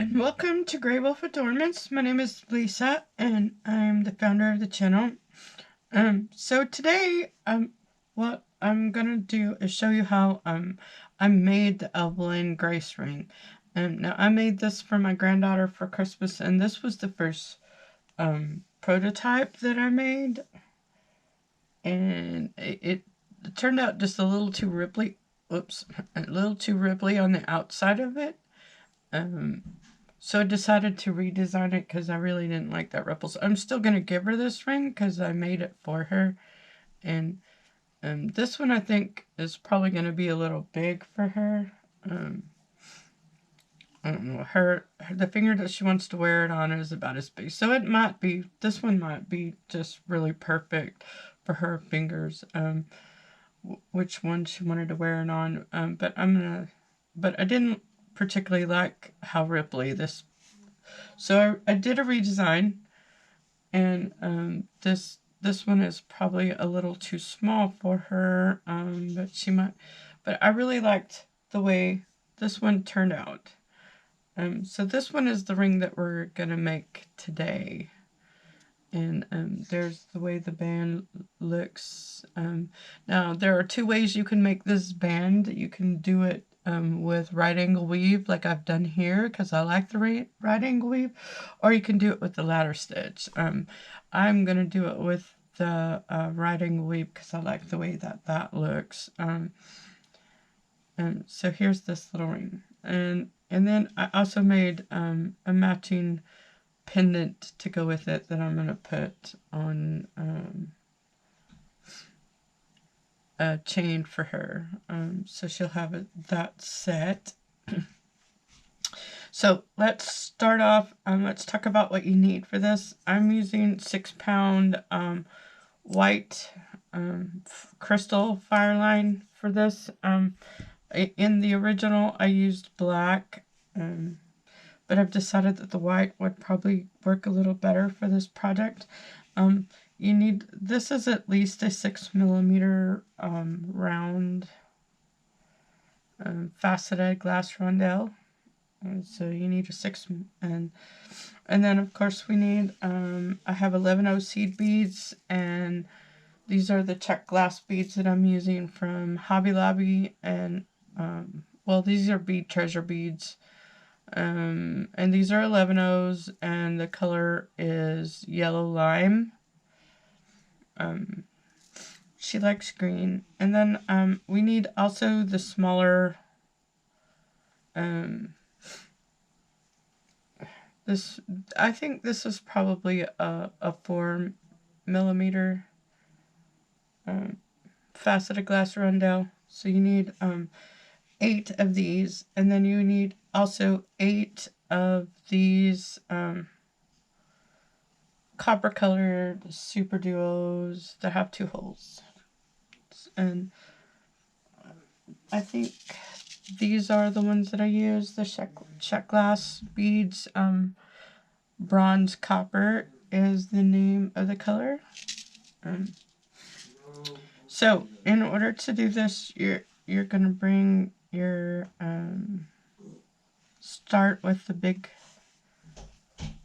and welcome to Greywolf Adornments. My name is Lisa, and I'm the founder of the channel. So today, what I'm gonna do is show you how I made the Evalynn Grace ring. Now I made this for my granddaughter for Christmas, and this was the first prototype that I made, and it turned out just a little too ripply. Oops, a little too ripply on the outside of it. So I decided to redesign it because I really didn't like that ripple. So I'm still going to give her this ring because I made it for her. And this one I think is probably going to be a little big for her. I don't know, the finger that she wants to wear it on is about as big. So it might be, this one might be just really perfect for her fingers. Which one she wanted to wear it on. But I didn't particularly like how ripply this. So I did a redesign, and this one is probably a little too small for her. But I really liked the way this one turned out. So this one is the ring that we're gonna make today. And there's the way the band looks. Now there are two ways you can make this band. You can do it with right angle weave like I've done here because I like the right angle weave, or you can do it with the ladder stitch. I'm gonna do it with the right angle weave because I like the way that looks. So here's this little ring, and then I also made a matching pendant to go with it that I'm going to put on a chain for her. So she'll have that set. So let's start off. Let's talk about what you need for this. I'm using 6-pound white crystal fireline for this. In the original, I used black. But I've decided that the white would probably work a little better for this project. You need, this is at least a 6mm round faceted glass rondelle. So you need a 6, and then of course we need, I have 11/0 seed beads, and these are the check glass beads that I'm using from Hobby Lobby, and well, these are bead treasure beads. And these are 11/0s, and the color is yellow lime. She likes green. And then we need also the smaller, I think this is probably a 4mm faceted glass rondelle. So you need 8 of these, and then you need also 8 of these copper colored super duos that have 2 holes. And I think these are the ones that I use, the check glass beads. Bronze copper is the name of the color. So in order to do this, you're gonna bring your start with the big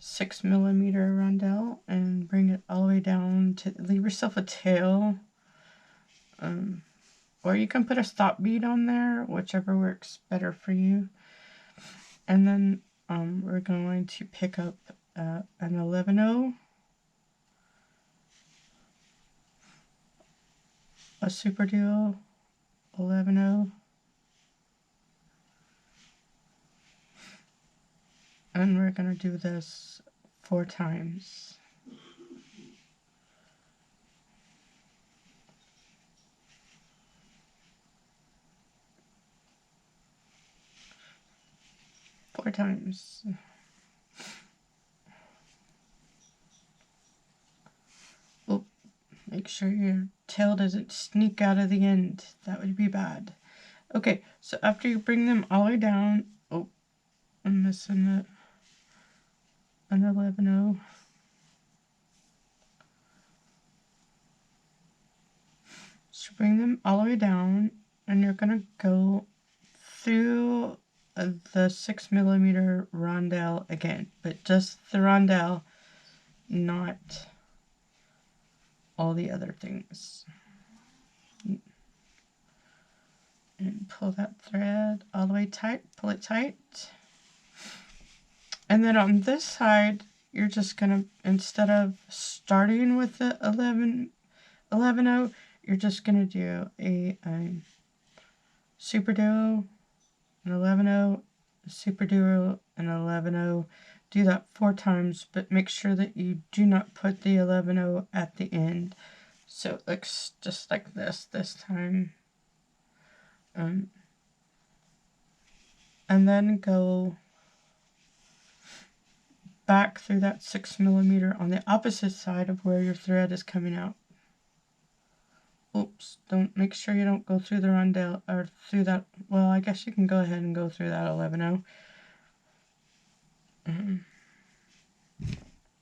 6mm rondelle and bring it all the way down to leave yourself a tail. Or you can put a stop bead on there, whichever works better for you. And then we're going to pick up an 11/0, a super duo 11/0, and we're going to do this 4 times. Four times. Oh, make sure your tail doesn't sneak out of the end. That would be bad. Okay, so after you bring them all the way down, oh, I'm missing an 11/0. So bring them all the way down, and you're gonna go through the 6mm rondelle again, but just the rondelle, not all the other things. And pull that thread all the way tight, pull it tight. And then on this side, you're just gonna, instead of starting with the 11 you're just gonna do a super duo, an 11 super duo, and 11 Do that 4 times, but make sure that you do not put the 11 at the end. So it looks just like this time. And then go back through that 6mm on the opposite side of where your thread is coming out. Oops, don't, make sure you don't go through the rondelle, or through that, well, I guess you can go ahead and go through that 11.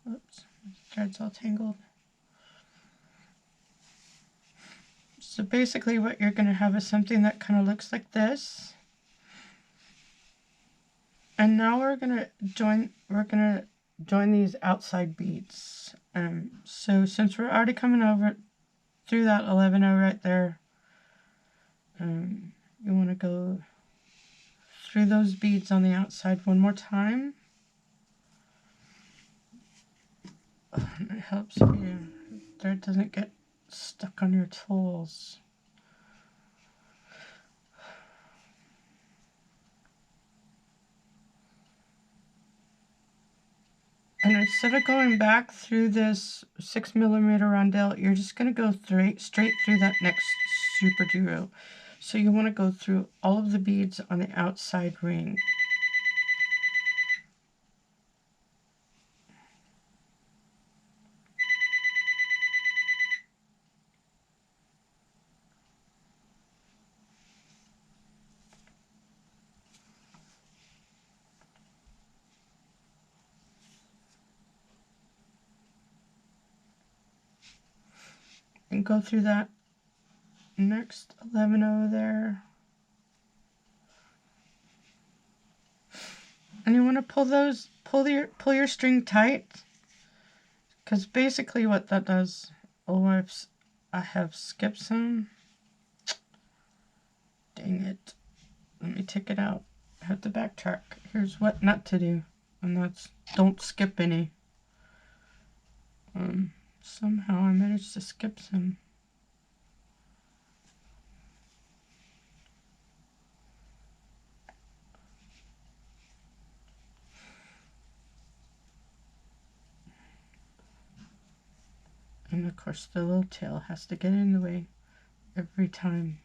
Oops, thread's all tangled. So basically what you're going to have is something that kind of looks like this. And now we're going to join these outside beads. So since we're already coming over through that 11 right there, you want to go through those beads on the outside one more time. It helps if your thread doesn't get stuck on your tools. And instead of going back through this 6mm rondelle, you're just going to go straight through that next super duo. So you want to go through all of the beads on the outside ring. And go through that next 11 there. And you want to pull your string tight, because basically what that does, I have skipped some. Dang it. Let me take it out. I have to backtrack. Here's what not to do, and that's don't skip any. Somehow I managed to skip some. And of course the little tail has to get in the way every time.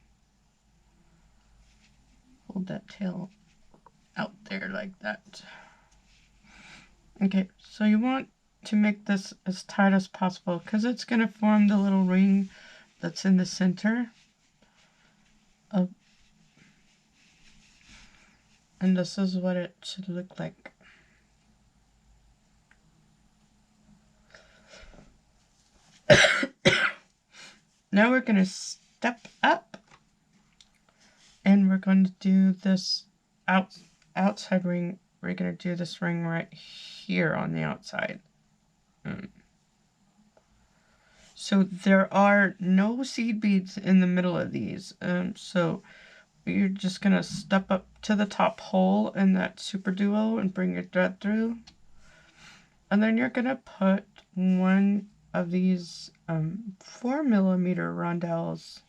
Hold that tail out there like that. Okay, so you want to make this as tight as possible, because it's going to form the little ring that's in the center of, and this is what it should look like. Now we're going to step up, and we're going to do this outside ring. We're going to do this ring right here on the outside. So there are no seed beads in the middle of these. So you're just going to step up to the top hole in that super duo and bring your thread through. And then you're going to put one of these 4mm rondelles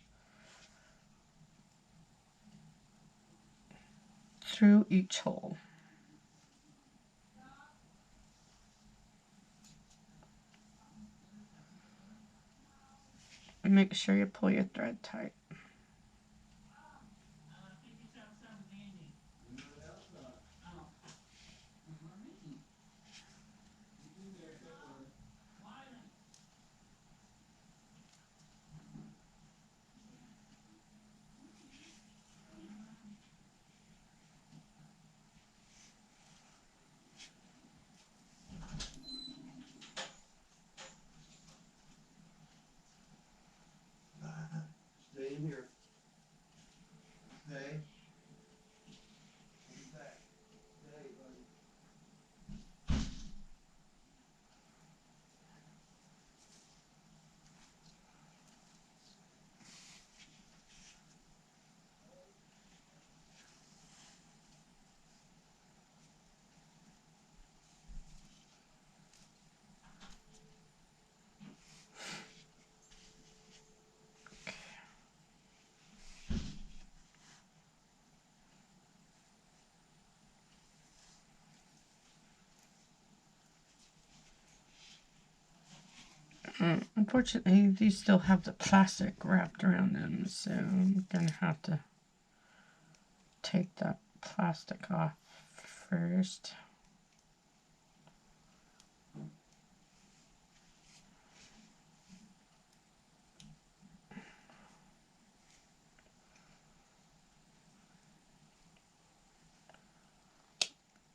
through each hole. And make sure you pull your thread tight. Stay in here. Stay. Unfortunately, these still have the plastic wrapped around them, so I'm gonna have to take that plastic off first.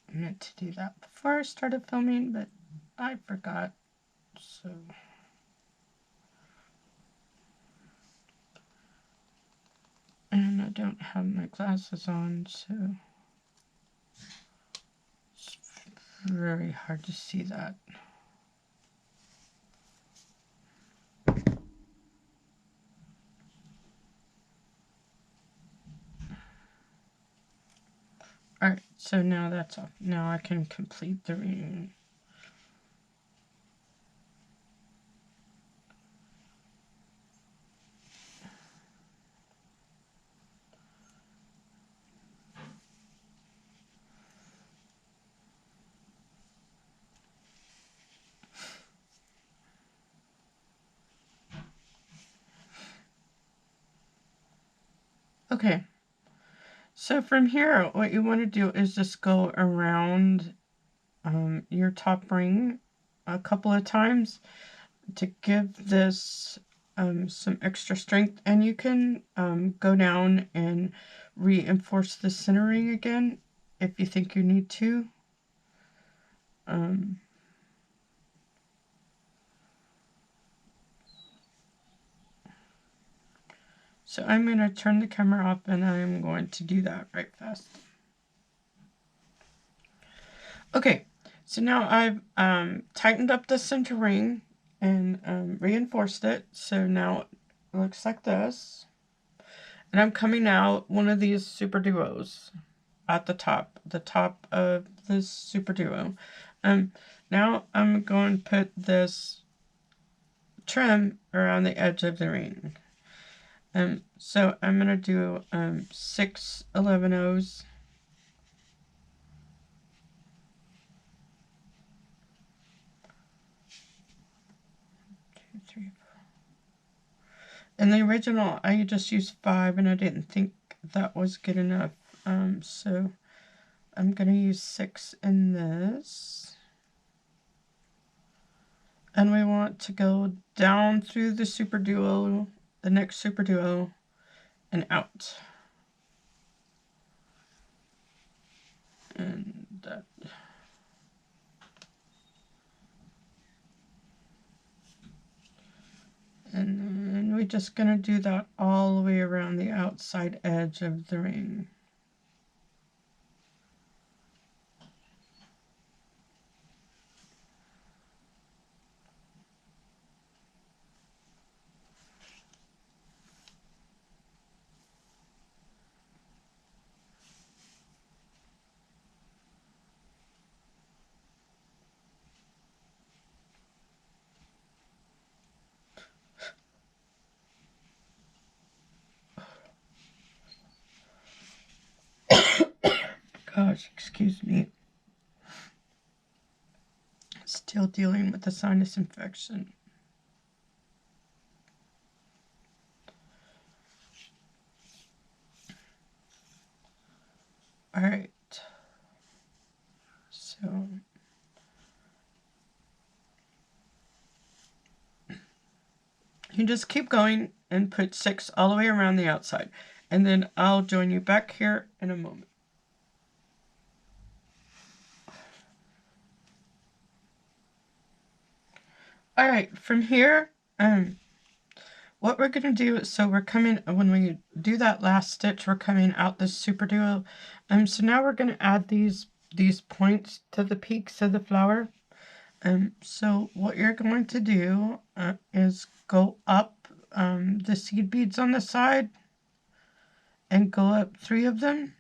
I meant to do that before I started filming, but I forgot, so... And I don't have my glasses on, so it's very hard to see that. Alright, so now that's off. Now I can complete the ring. Okay, so from here, what you want to do is just go around your top ring a couple of times to give this some extra strength, and you can go down and reinforce the centering again if you think you need to. So I'm going to turn the camera off and I'm going to do that right fast. Okay, so now I've tightened up the center ring and reinforced it. So now it looks like this. And I'm coming out one of these super duos at the top of this super duo. Now I'm going to put this trim around the edge of the ring. So I'm going to do 6 11-0s. 2, 3, 4. In the original, I just used 5, and I didn't think that was good enough. So I'm going to use 6 in this. And we want to go down through the super duo, the next super duo, and out. And that. And then we're just going to do that all the way around the outside edge of the ring. Gosh, excuse me. Still dealing with the sinus infection. All right. So you just keep going and put 6 all the way around the outside. And then I'll join you back here in a moment. All right, from here, what we're going to do is, so we're coming, when we do that last stitch, we're coming out this super duo. So now we're going to add these points to the peaks of the flower. So what you're going to do is go up the seed beads on the side and go up 3 of them.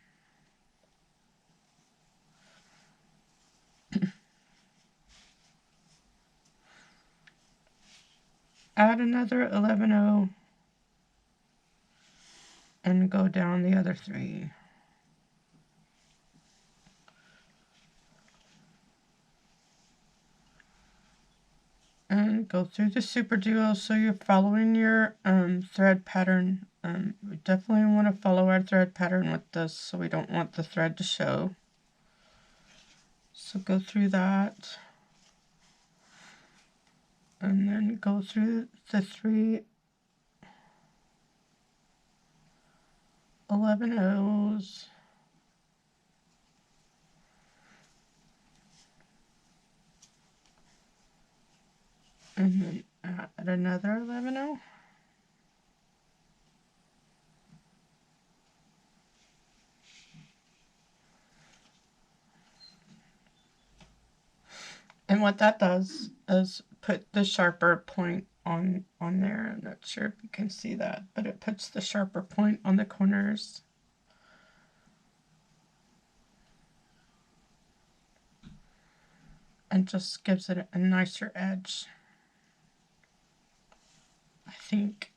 Add another 11-0 and go down the other 3. and go through the super duo so you're following your thread pattern. We definitely want to follow our thread pattern with this, so we don't want the thread to show. So go through that, and then go through the 3 11 O's, and then add another 11 O. And what that does is put the sharper point on there. I'm not sure if you can see that, but it puts the sharper point on the corners. And just gives it a nicer edge, I think.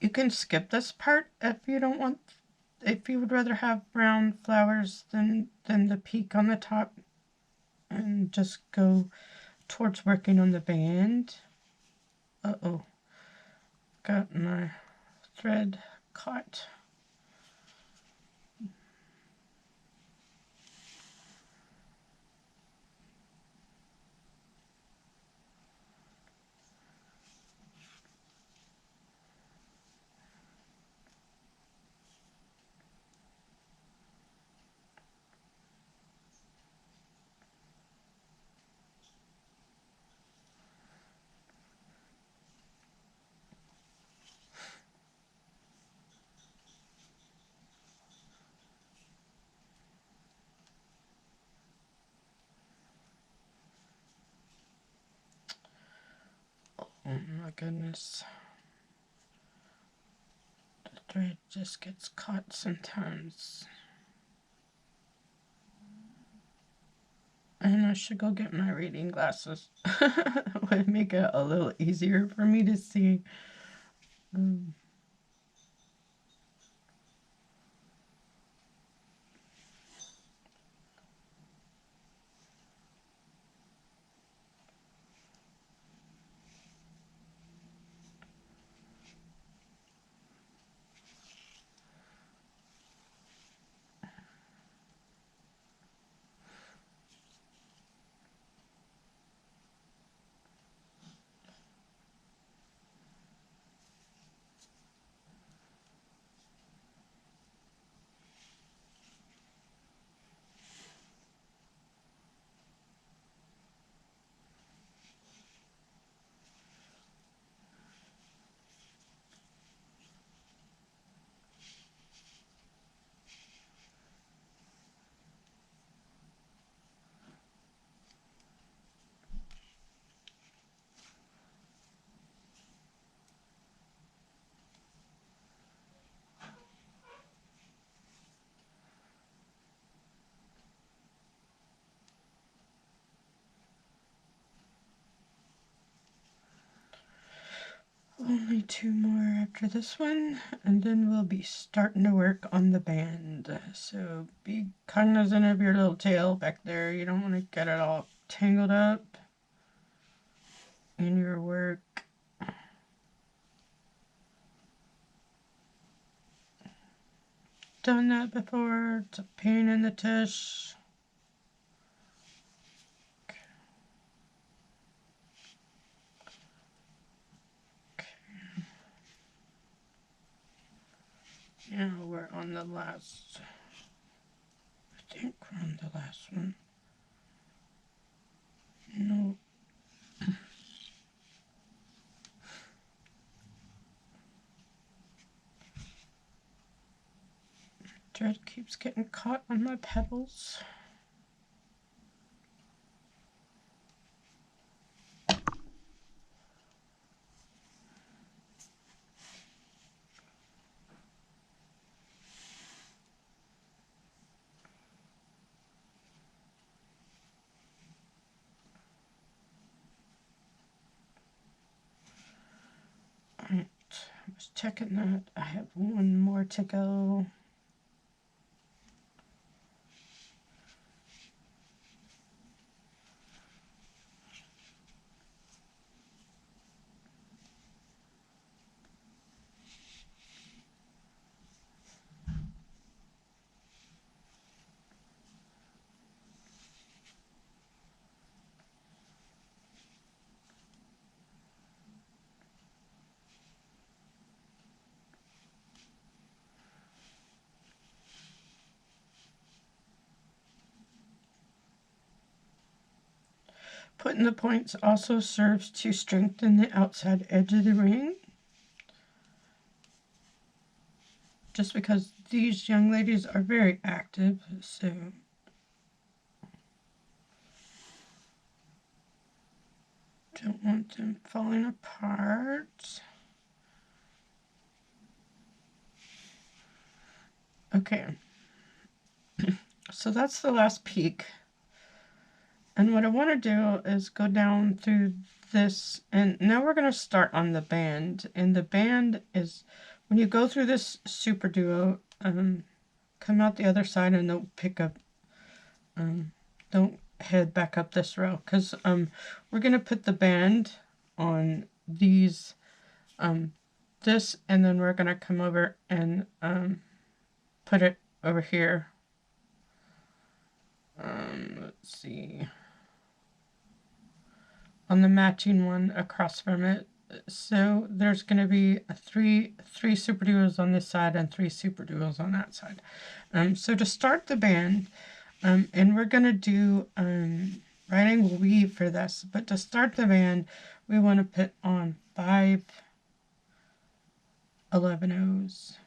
You can skip this part if you don't want, if you would rather have brown flowers than the peak on the top, and just go towards working on the band. Uh-oh, got my thread caught. Oh my goodness. The thread just gets caught sometimes. And I should go get my reading glasses. Would make it a little easier for me to see. Only 2 more after this one, and then we'll be starting to work on the band. So be cognizant of your little tail back there. You don't want to get it all tangled up in your work. Done that before. It's a pain in the tush. Now we're on the last, I think we're on the last one. No. Thread keeps getting caught on my petals. Alright, I was checking that. I have 1 more to go. putting the points also serves to strengthen the outside edge of the ring. Just because these young ladies are very active, so don't want them falling apart. Okay, so that's the last peak. And what I want to do is go down through this, and now we're going to start on the band. And the band is, when you go through this super duo, come out the other side and don't pick up, don't head back up this row, because we're going to put the band on these, this, and then we're going to come over and put it over here. Let's see, on the matching one across from it. So there's going to be three super duos on this side and 3 super duos on that side. So to start the band, and we're going to do right angle weave for this, but to start the band, we want to put on 5 11-ohs.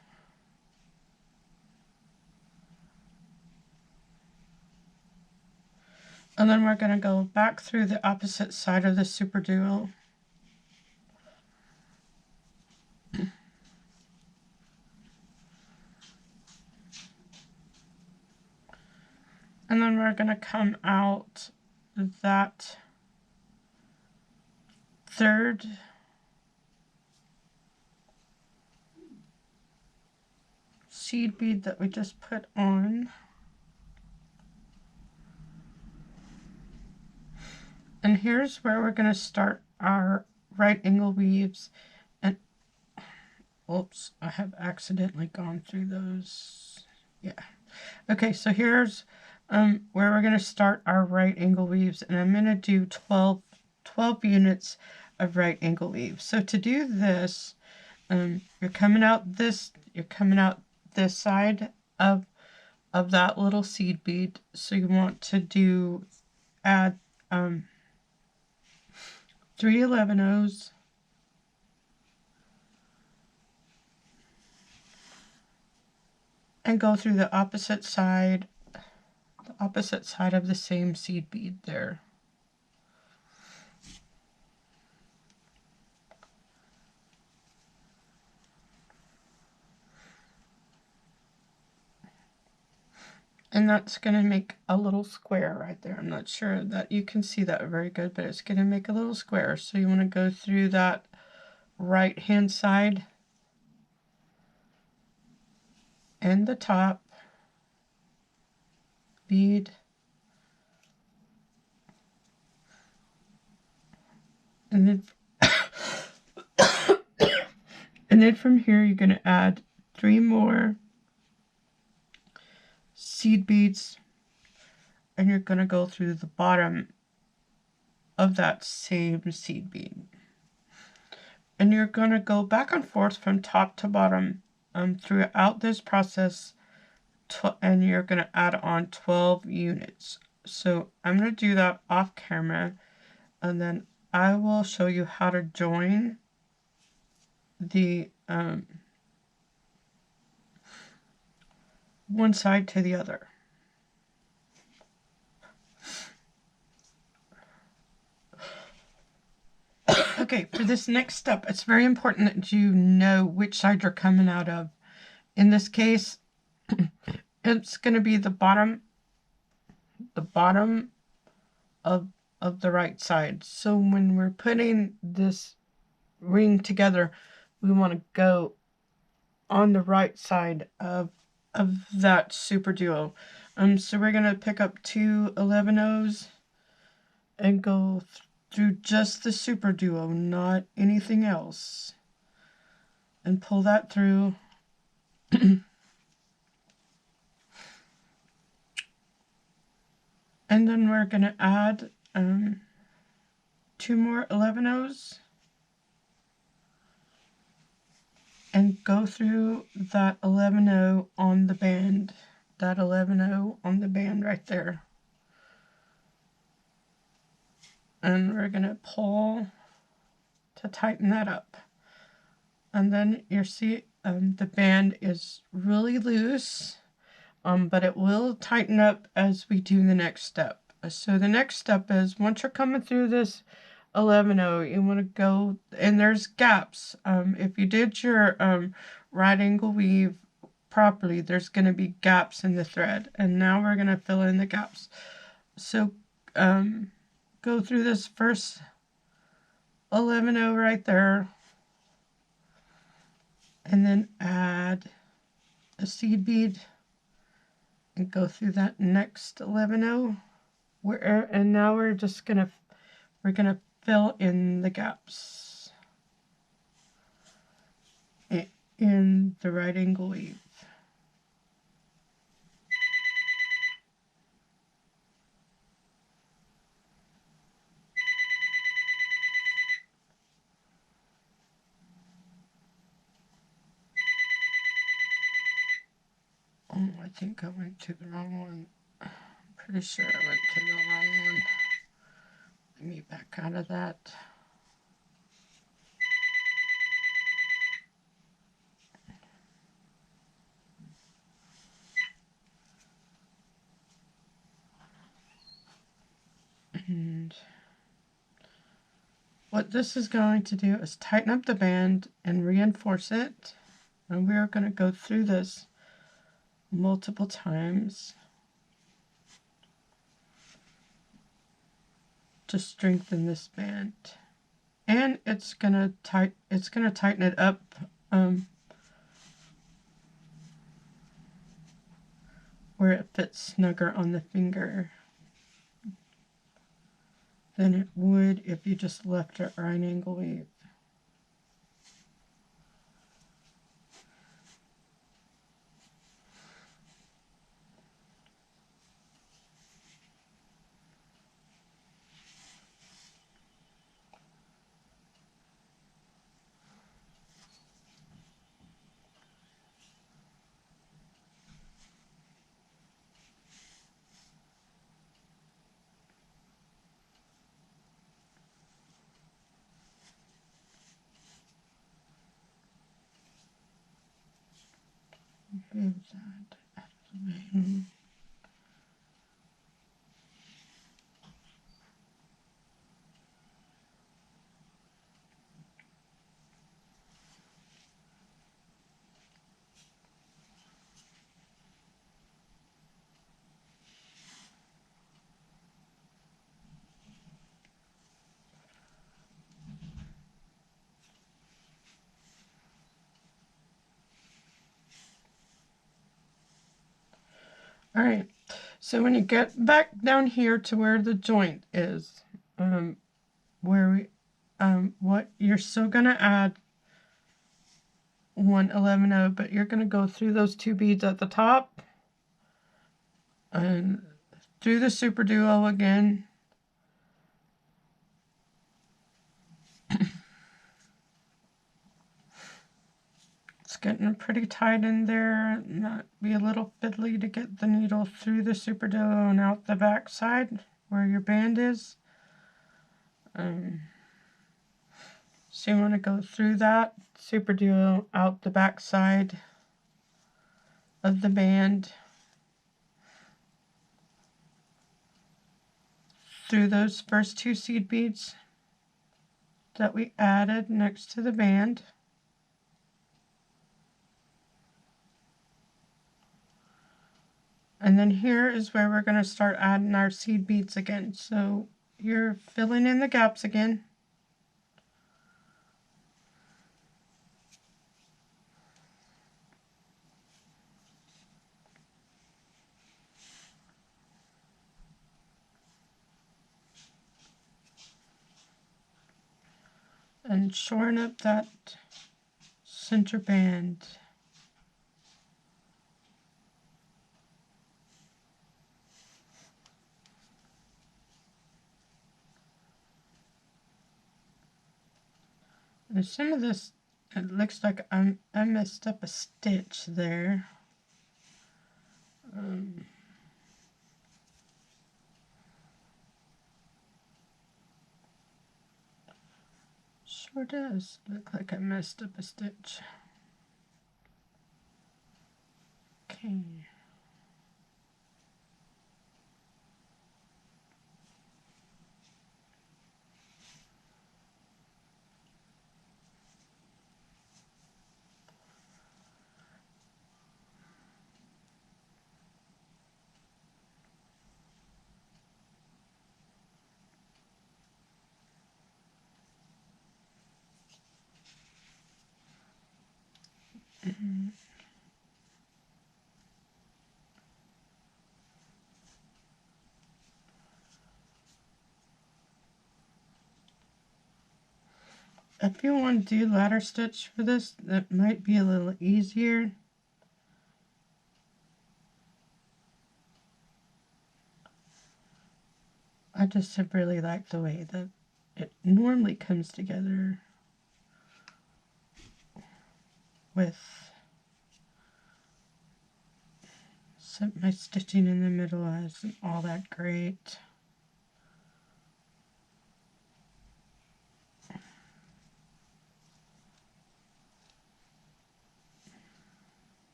And then we're going to go back through the opposite side of the super duo. And then we're going to come out that third seed bead that we just put on. And here's where we're going to start our right angle weaves. And oops, I have accidentally gone through those. Yeah. Okay, so here's where we're going to start our right angle weaves, and I'm going to do 12 units of right angle weaves. So to do this, you're coming out this side of that little seed bead. So you want to add 3 11-ohs, and go through the opposite side of the same seed bead there. And that's going to make a little square right there. I'm not sure that you can see that very good, but it's going to make a little square. So you want to go through that right hand side and the top bead, and then and then from here you're going to add 3 more seed beads, and you're going to go through the bottom of that same seed bead, and you're going to go back and forth from top to bottom throughout this process, and you're going to add on 12 units. So I'm going to do that off camera, and then I will show you how to join the one side to the other. Okay, for this next step, it's very important that you know which side you're coming out of. In this case, it's going to be the bottom of the right side. So when we're putting this ring together, we want to go on the right side of that super duo. So we're going to pick up 2 11-ohs and go through just the super duo, not anything else, and pull that through. And then we're going to add 2 more 11-ohs and go through that 11-oh on the band, that 11-oh on the band right there. and we're going to pull to tighten that up. And then you see the band is really loose, but it will tighten up as we do the next step. So the next step is, once you're coming through this 11-0, you want to go, and there's gaps. If you did your right angle weave properly, there's going to be gaps in the thread, and now we're going to fill in the gaps. So go through this first 11-0 right there, and then add a seed bead and go through that next 11-0. And now we're gonna fill in the gaps in the right angle weave. Oh, I think I went to the wrong one. I'm pretty sure I went to the wrong one. Let me back out of that. And what this is going to do is tighten up the band and reinforce it. And we're going to go through this multiple times to strengthen this band. And it's gonna tighten it up where it fits snugger on the finger than it would if you just left it right angle weave. Give that Azle. All right, so when you get back down here to where the joint is, what you're still gonna add 111-0, but you're gonna go through those two beads at the top and do the super duo again. It's getting pretty tight in there. Not be a little fiddly to get the needle through the super duo and out the back side where your band is. So you want to go through that super duo out the back side of the band, through those first two seed beads that we added next to the band. And then here is where we're going to start adding our seed beads again. So you're filling in the gaps again. And shoring up that center band. And some of this, it looks like I messed up a stitch there. Sure does. Look like I messed up a stitch. Okay. If you want to do ladder stitch for this, that might be a little easier. I just have really liked the way that it normally comes together with my stitching in the middle isn't all that great.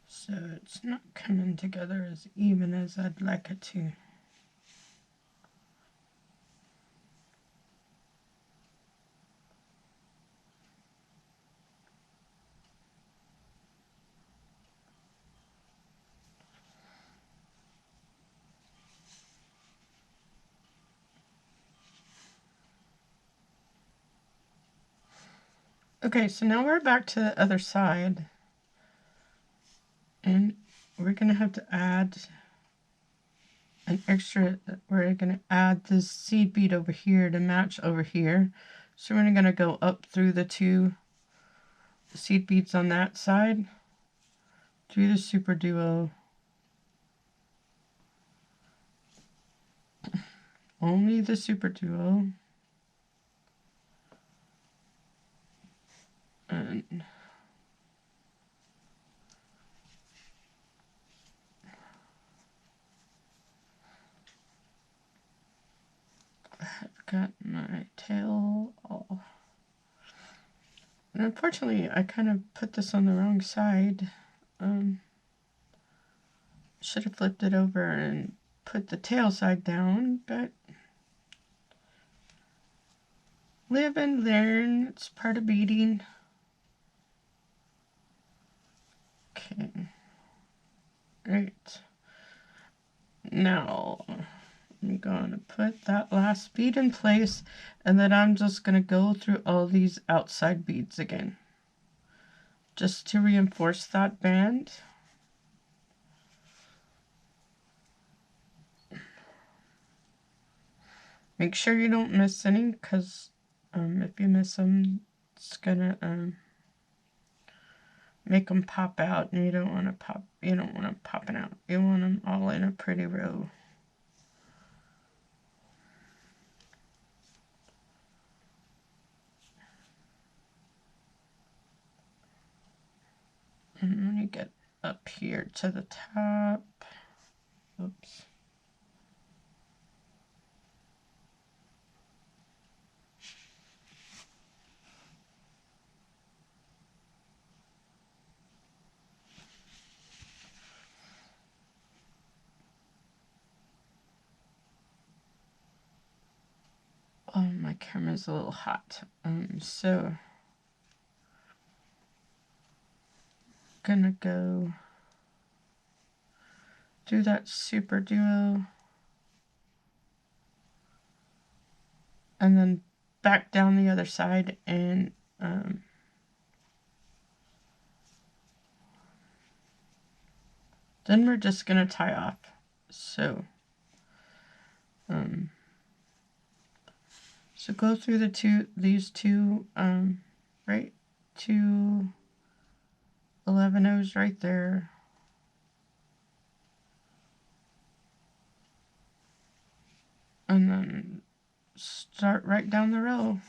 So it's not coming together as even as I'd like it to. Okay, so now we're back to the other side. And we're going to have to add an extra, we're going to add this seed bead over here to match over here. So we're going to go up through the two seed beads on that side, through the super duo. Only the super duo. And I've got my tail all. And unfortunately, I kind of put this on the wrong side. Should have flipped it over and put the tail side down, but live and learn. It's part of beading. Okay. Right. Now, I'm going to put that last bead in place, and then I'm just going to go through all these outside beads again, just to reinforce that band. Make sure you don't miss any, because if you miss them, it's gonna make them pop out, and you don't want to pop. You don't want them popping out. You want them all in a pretty row. And when you get up here to the top, oops. Oh, my camera's a little hot. So gonna go do that super duo, and then back down the other side, and then we're just gonna tie off. So so go through these two right, 2 11 O's right there, and then start right down the row.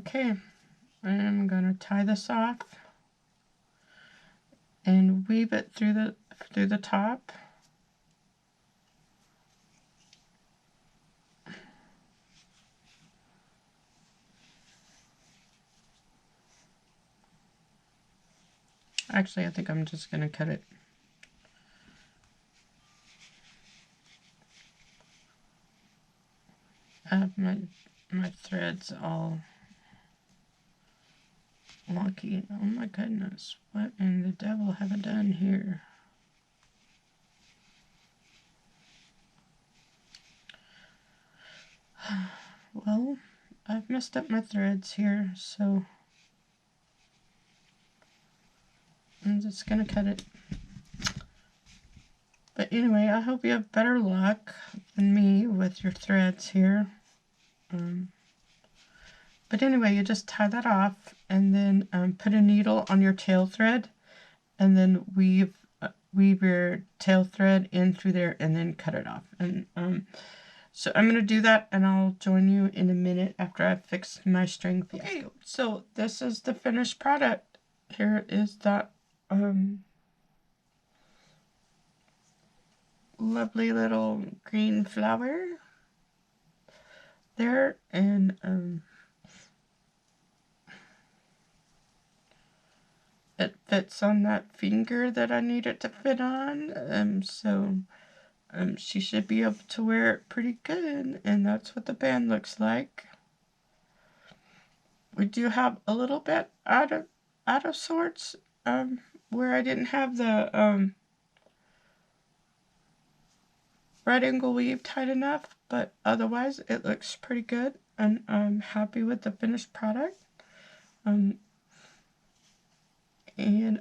Okay, I'm gonna tie this off and weave it through the top. Actually, I think I'm just gonna cut it. I have my threads all wonky. Oh my goodness, what in the devil have I done here? Well, I've messed up my threads here, so I'm just gonna cut it. But anyway, I hope you have better luck than me with your threads here. But anyway, you just tie that off and then put a needle on your tail thread and then weave your tail thread in through there and then cut it off. And so I'm going to do that and I'll join you in a minute after I've fixed my string fiesta. Okay, so this is the finished product. Here is that lovely little green flower there, and it fits on that finger that I need it to fit on, so she should be able to wear it pretty good, and that's what the band looks like. We do have a little bit out of sorts, where I didn't have the right angle weave tight enough, but otherwise it looks pretty good, and I'm happy with the finished product. And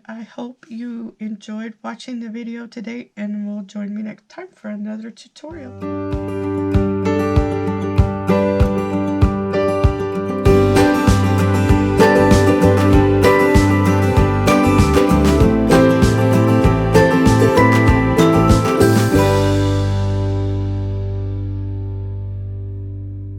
I hope you enjoyed watching the video today and will join me next time for another tutorial.